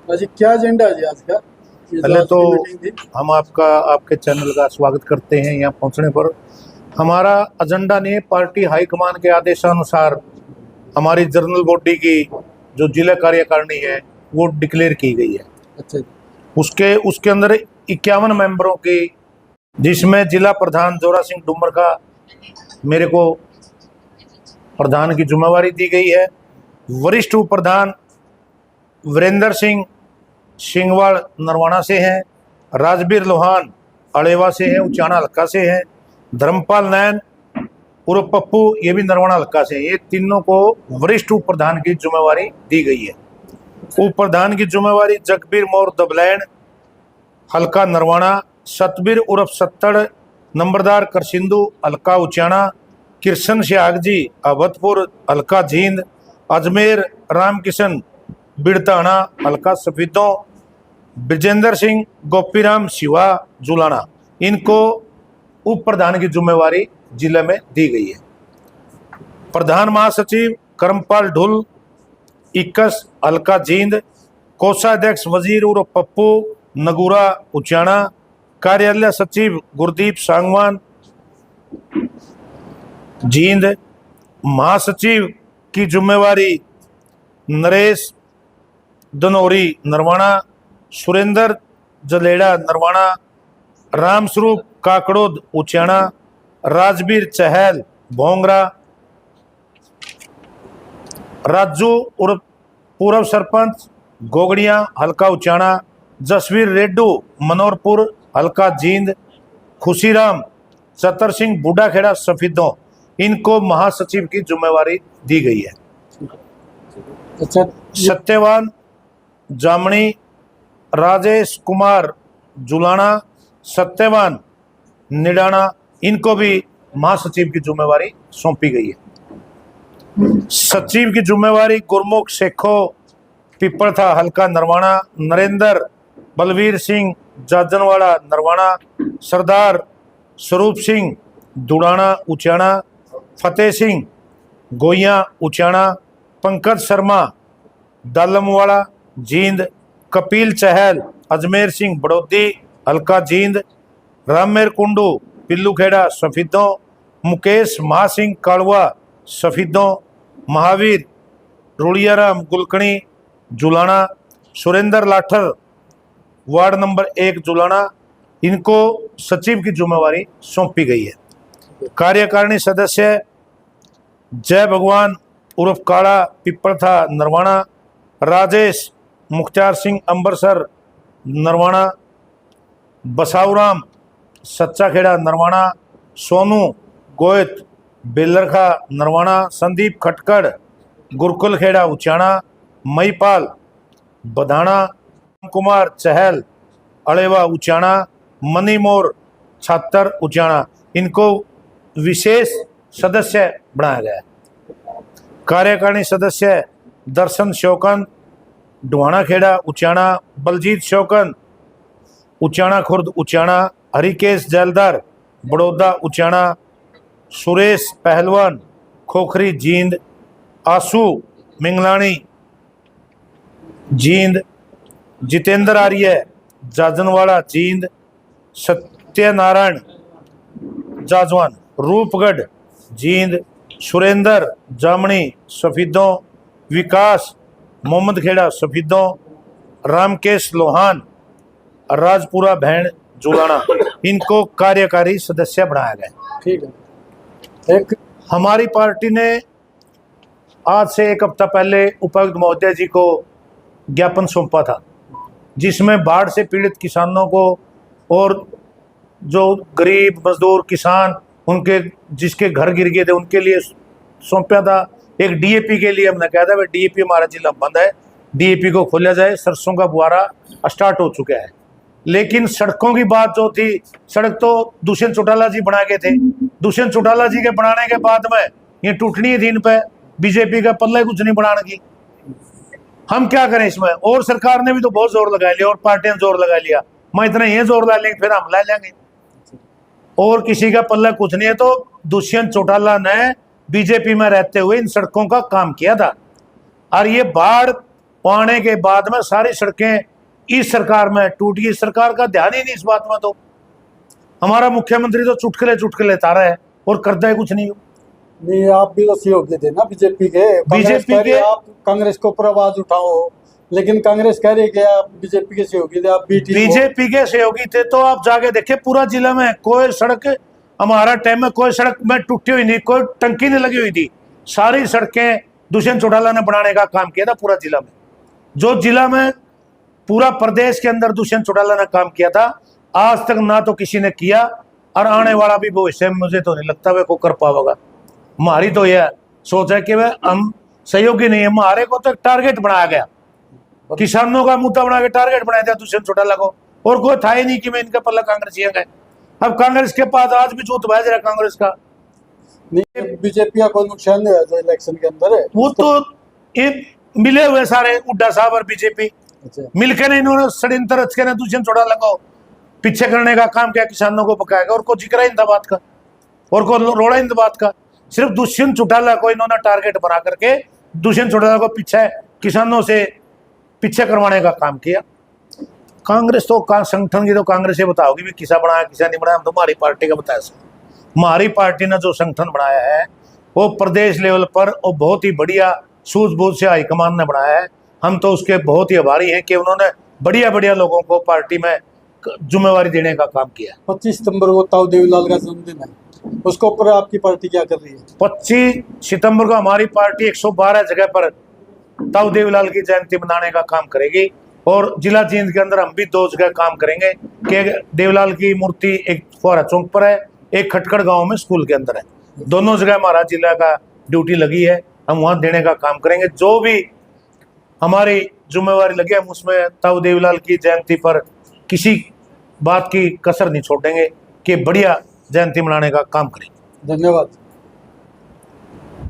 जी क्या एजेंडा है जी आज का? ये जो पहले आज तो की मीटिंग थी। हम आपके चैनल का स्वागत करते हैं यहाँ पहुँचने पर। हमारा एजेंडा नहीं है, पार्टी हाईकमान के आदेशानुसार हमारी जनरल बॉडी की जो जिला कार्यकारिणी है वो डिक्लेयर की गई है। अच्छा जी। उसके उसके अंदर 51 मेंबरों की, जिसमें जिला प्रधान जोरा सिंह डूमर का मेरे को प्रधान की जिम्मेवारी दी गई है। वरिष्ठ उप प्रधान वीरेंद्र सिंह सिंहवाड़ नरवाना से हैं, राजबीर लोहान अड़ेवा से हैं, उचाना हल्का से हैं, धर्मपाल नैन उर्फ पप्पू ये भी नरवाना हल्का से हैं। ये तीनों को वरिष्ठ उप प्रधान की जिम्मेवारी दी गई है। उप प्रधान की जिम्मेवारी जगबीर मौर दबलैन हल्का नरवाना, सतबीर उर्फ सत्तड़ नंबरदार करसिंधु हल्का उचाना, कृष्ण सियाग जी अवधपुर हल्का जींद, अजमेर रामकिशन बिड़ताना हल्का सफीदों, ब्रजेंद्र सिंह गोपीराम शिवा जुलाना, इनको उप प्रधान की जिम्मेवारी जिले में दी गई है। प्रधान महासचिव करमपाल ढुल 21 हल्का जींद, कोषाध्यक्ष वजीर उर्फ पप्पू नगूरा उचाना, कार्यालय सचिव गुरदीप सांगवान जींद, महासचिव की जिम्मेवारी नरेश दनौरी नरवाना, सुरेंद्र जलेड़ा नरवाना, रामस्वरूप काकड़ोद उचाना, राजबीर चहल भोंगरा, राजू उर्फ पूर्व सरपंच गोगड़िया हल्का उचाना, जसवीर रेड्डू मनोरपुर हल्का जींद, खुशीराम चतर सिंह बूढ़ाखेड़ा सफीदों, इनको महासचिव की जिम्मेवारी दी गई है। अच्छा। सत्यवान जामनी राजेश कुमार जुलाना, सत्यवान निडाना, इनको भी महासचिव की जिम्मेवारी सौंपी गई है। सचिव की जिम्मेवारी गुरमुख शेखो पिपलथा हल्का नरवाना, नरेंद्र बलवीर सिंह जाजनवाड़ा नरवाना, सरदार स्वरूप सिंह दुड़ाना उचाना, फतेह सिंह गोइया उचाना, पंकज शर्मा दालमवाड़ा जींद, कपिल चहल अजमेर सिंह बड़ौदी हल्का जींद, रामेर कुंडू पिल्लूखेड़ा सफीदों, मुकेश महासिंह कालवा सफीदों, महावीर रुड़ियाराम गुलकणी जुलाना, सुरेंद्र लाठर वार्ड नंबर 1 जुलाना, इनको सचिव की जिम्मेवारी सौंपी गई है। कार्यकारिणी सदस्य जय भगवान उर्फ काड़ा पिपलथा नरवाना, राजेश मुख्तार सिंह अंबरसर नरवाना, बसाऊराम सच्चाखेड़ा नरवाना, सोनू गोयत बेलरखा नरवाना, संदीप खटकड़ गुरकुल खेड़ा उचाना, मईपाल बधाना, कुमार चहल अड़ेवा उचाना, मनीमोर छात्र उचाना, इनको विशेष सदस्य बनाया गया है। कार्यकारिणी सदस्य दर्शन शौकन डुहाना खेड़ा उचाना, बलजीत शौकन उचाना खुर्द उचाना, हरिकेश जैलदार बड़ौदा उचाना, सुरेश पहलवान खोखरी जींद, आसू मिंगलानी जींद, जितेंद्र आर्य जाजनवाड़ा जींद, सत्यनारायण जाजवान रूपगढ़ जींद, सुरेंद्र जामनी सफीदों, विकास मोहम्मद खेड़ा सफीदों, रामकेश लोहान राजपुरा भैन जुलाना, इनको कार्यकारी सदस्य बनाया गया। ठीक है। एक हमारी पार्टी ने आज से 1 हफ्ता पहले उपायुक्त महोदय जी को ज्ञापन सौंपा था, जिसमें बाढ़ से पीड़ित किसानों को और जो गरीब मजदूर किसान उनके जिसके घर गिर गए थे उनके लिए सौंपा था। एक डीएपी के लिए हमने कहा था भाई डीएपी हमारा जिला बंद है, डीएपी को खोला जाए, सरसों का बुआरा स्टार्ट हो चुका है। लेकिन सड़कों की बात जो थी, सड़क तो दुष्यंत चौटाला जी बना के थे। दुष्यंत चौटाला जी के बनाने के बाद में ये टूटनी थी, इन पे बीजेपी का पल्ला कुछ नहीं बनाने की। हम क्या करें इसमें? और सरकार ने भी तो बहुत जोर लगा लिया और पार्टियां जोर लगा लिया, मैं इतना ये जोर ला लेंगे फिर हम ला लेंगे, और किसी का पल्ला कुछ नहीं है। तो दुष्यंत चौटाला ने बीजेपी में रहते हुए इन सड़कों का काम किया था। और ये बाढ़ आने के बाद में सारी सड़कें इस सरकार में टूट गई। सरकार का ध्यान ही नहीं इस बात में। तो हमारा मुख्यमंत्री तो चुटकुले चुटकुले तारा है और करता है कुछ नहीं। नहीं, आप भी तो सहयोगी थे ना बीजेपी के। बीजेपी के आप कांग्रेस को ऊपर आवाज उठाओ, लेकिन कांग्रेस कह रही कि आप बीजेपी के सहयोगी थे, आप बीजेपी के सहयोगी थे। तो आप जाके देखिए पूरा जिला में कोई सड़क, हमारा टाइम में कोई सड़क में टूटी हुई नहीं, कोई टंकी नहीं लगी हुई थी। सारी सड़कें दुष्यंत चौटाला ने बनाने का काम किया था पूरा जिला में। जो जिला में पूरा प्रदेश के अंदर दुष्यंत चौटाला ने काम किया था, आज तक ना तो किसी ने किया, और आने वाला भी भविष्य में मुझे तो नहीं लगता वे को कर पाएगा। हमारी तो यह सोच है कि वह हम सहयोगी नहीं है। हमारे को तो एक टारगेट बनाया गया, किसानों का मुद्दा बना के टारगेट बनाया था दुष्यंत चौटाला को, और कोई था ही नहीं कि मैं इनका पल्ला कांग्रेस गए। अब कांग्रेस के पास आज भी जूत बज रहा कांग्रेस का। नहीं, बीजेपी का कोई नुकसान नहीं है जो इलेक्शन के अंदर है वो तो ये मिले हुए सारे हुड्डा साहब और बीजेपी अच्छा। मिलकर इन्होंने षड्यंत्र रच के दुष्यंत चौटाला को पीछे करने का काम किया, किसानों को पकाएगा, और को जिक्र इन बात का और को रोड़ा इन बात का। सिर्फ दुष्यंत चौटाला को इन्होंने टारगेट बना करके दुष्यंत चौटाला को पीछे किसानों से पीछे करवाने का काम किया। कांग्रेस तो संगठन की तो कांग्रेस ये बताओगी भी किसा बनाया किसा नहीं बनाया, हम तो हमारी पार्टी का बताया। हमारी पार्टी ने जो संगठन बनाया है वो प्रदेश लेवल पर और बहुत ही बढ़िया सूझबूझ से हाईकमान ने बनाया है। हम तो उसके बहुत ही आभारी हैं कि उन्होंने बढ़िया बढ़िया लोगों को पार्टी में जिम्मेवारी देने का काम किया। 25 सितंबर को ताऊ देवीलाल का जन्मदिन है, उसके ऊपर आपकी पार्टी क्या कर रही है? 25 सितंबर को हमारी पार्टी 112 जगह पर ताऊ देवीलाल की जयंती मनाने का काम करेगी, और जिला जींद के अंदर हम भी 2 जगह काम करेंगे कि देवीलाल की मूर्ति एक फुहारा चौक पर है, एक खटखड़ गांव में स्कूल के अंदर है। दोनों जगह हमारा जिला का ड्यूटी लगी है, हम वहां देने का काम करेंगे। जो भी हमारी जिम्मेवारी लगी हम उसमें ताऊ देवीलाल की जयंती पर किसी बात की कसर नहीं छोड़ेंगे कि बढ़िया जयंती मनाने का काम करेंगे। धन्यवाद।